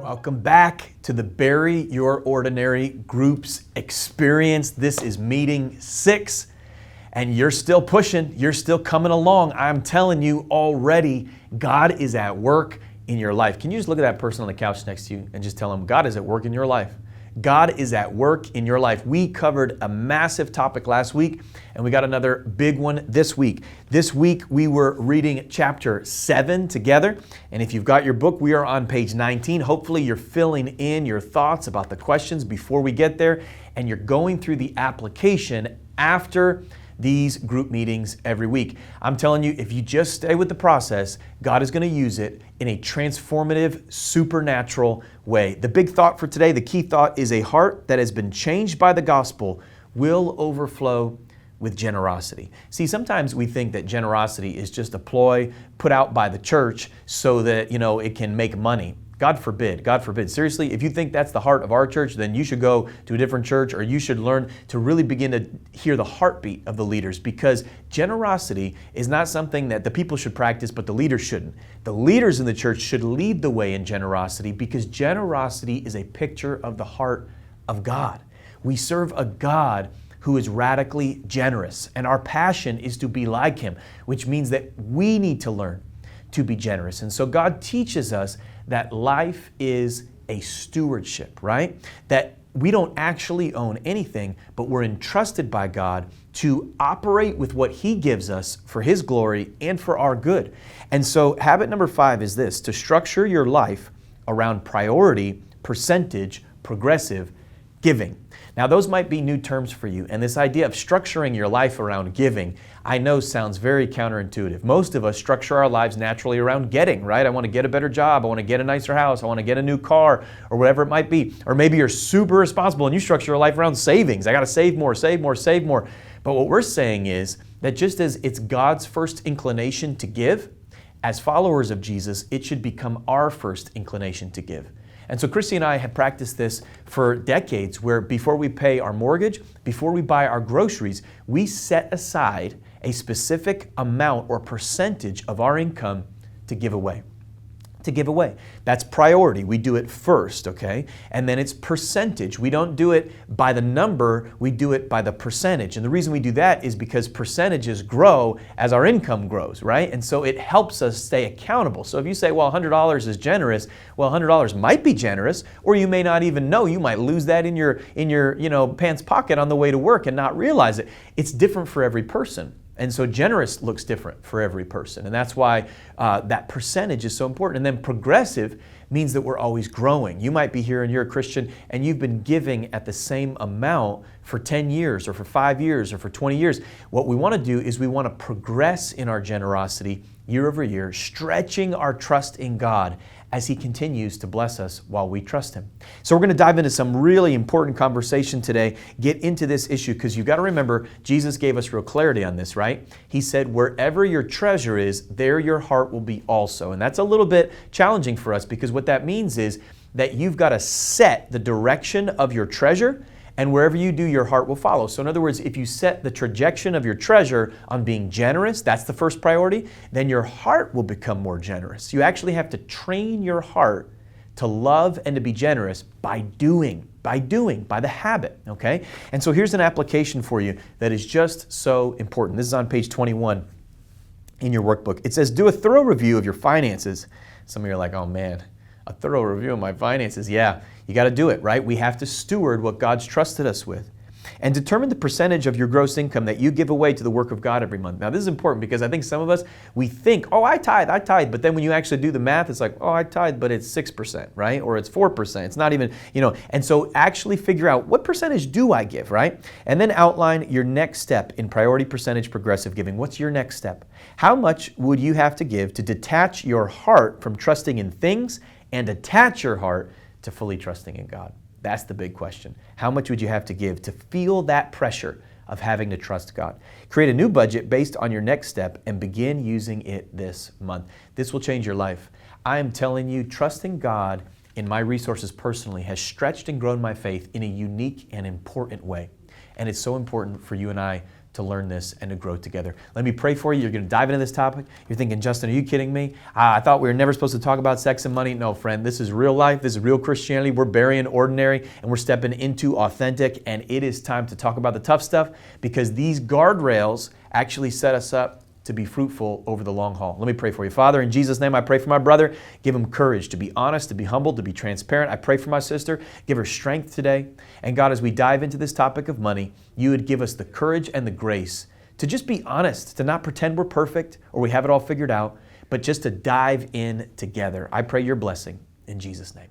Welcome back to the Bury Your Ordinary Groups experience. This is meeting 6, and you're still pushing. You're still coming along. I'm telling you already, God is at work in your life. Can you just look at that person on the couch next to you and just tell them, God is at work in your life? God is at work in your life. We covered a massive topic last week, and we got another big one this week. This week, we were reading chapter 7 together, and if you've got your book, we are on page 19. Hopefully, you're filling in your thoughts about the questions before we get there, and you're going through the application after these group meetings every week. I'm telling you, if you just stay with the process, God is going to use it in a transformative, supernatural way. The big thought for today, the key thought, is a heart that has been changed by the gospel will overflow with generosity. See, sometimes we think that generosity is just a ploy put out by the church so that, it can make money. God forbid, God forbid. Seriously, if you think that's the heart of our church, then you should go to a different church, or you should learn to really begin to hear the heartbeat of the leaders, because generosity is not something that the people should practice, but the leaders shouldn't. The leaders in the church should lead the way in generosity, because generosity is a picture of the heart of God. We serve a God who is radically generous, and our passion is to be like Him, which means that we need to learn to be generous. And so God teaches us that life is a stewardship, right? That we don't actually own anything, but we're entrusted by God to operate with what He gives us for His glory and for our good. And so habit number 5 is this: to structure your life around priority, percentage, progressive giving. Now, those might be new terms for you, and this idea of structuring your life around giving, I know, sounds very counterintuitive. Most of us structure our lives naturally around getting, right? I want to get a better job, I want to get a nicer house, I want to get a new car, or whatever it might be. Or maybe you're super responsible and you structure your life around savings. I got to save more, save more, save more. But what we're saying is that just as it's God's first inclination to give, as followers of Jesus, it should become our first inclination to give. And so Christy and I have practiced this for decades, where before we pay our mortgage, before we buy our groceries, we set aside a specific amount or percentage of our income to give away. To give away. That's priority. We do it first, okay? And then it's percentage. We don't do it by the number, we do it by the percentage. And the reason we do that is because percentages grow as our income grows, right? And so it helps us stay accountable. So if you say, well, $100 is generous, well, $100 might be generous, or you may not even know. You might lose that in your pants pocket on the way to work and not realize it. It's different for every person. And so generous looks different for every person. And that's why that percentage is so important. And then progressive means that we're always growing. You might be here and you're a Christian and you've been giving at the same amount for 10 years or for 5 years or for 20 years. What we want to do is we want to progress in our generosity year over year, stretching our trust in God as He continues to bless us while we trust Him. So we're going to dive into some really important conversation today, get into this issue, because you've got to remember, Jesus gave us real clarity on this, right? He said, wherever your treasure is, there your heart will be also. And that's a little bit challenging for us, because what that means is that you've got to set the direction of your treasure, and wherever you do, your heart will follow. So in other words, if you set the trajectory of your treasure on being generous, that's the first priority, then your heart will become more generous. You actually have to train your heart to love and to be generous by doing, by the habit, okay? And so here's an application for you that is just so important. This is on page 21 in your workbook. It says, do a thorough review of your finances. Some of you are like, oh man, a thorough review of my finances. Yeah, you got to do it, right? We have to steward what God's trusted us with. And determine the percentage of your gross income that you give away to the work of God every month. Now, this is important because I think some of us, we think, oh, I tithe. But then when you actually do the math, it's like, oh, I tithe, but it's 6%, right? Or it's 4%. It's not even, And so actually figure out, what percentage do I give, right? And then outline your next step in priority percentage progressive giving. What's your next step? How much would you have to give to detach your heart from trusting in things and attach your heart to fully trusting in God? That's the big question. How much would you have to give to feel that pressure of having to trust God? Create a new budget based on your next step and begin using it this month. This will change your life. I am telling you, trusting God in my resources personally has stretched and grown my faith in a unique and important way. And it's so important for you and I to learn this and to grow together. Let me pray for you. You're going to dive into this topic. You're thinking, Justin, are you kidding me? I thought we were never supposed to talk about sex and money. No, friend, this is real life. This is real Christianity. We're burying ordinary and we're stepping into authentic, and it is time to talk about the tough stuff because these guardrails actually set us up to be fruitful over the long haul. Let me pray for you. Father, in Jesus' name, I pray for my brother. Give him courage to be honest, to be humble, to be transparent. I pray for my sister. Give her strength today. And God, as we dive into this topic of money, you would give us the courage and the grace to just be honest, to not pretend we're perfect or we have it all figured out, but just to dive in together. I pray your blessing in Jesus' name.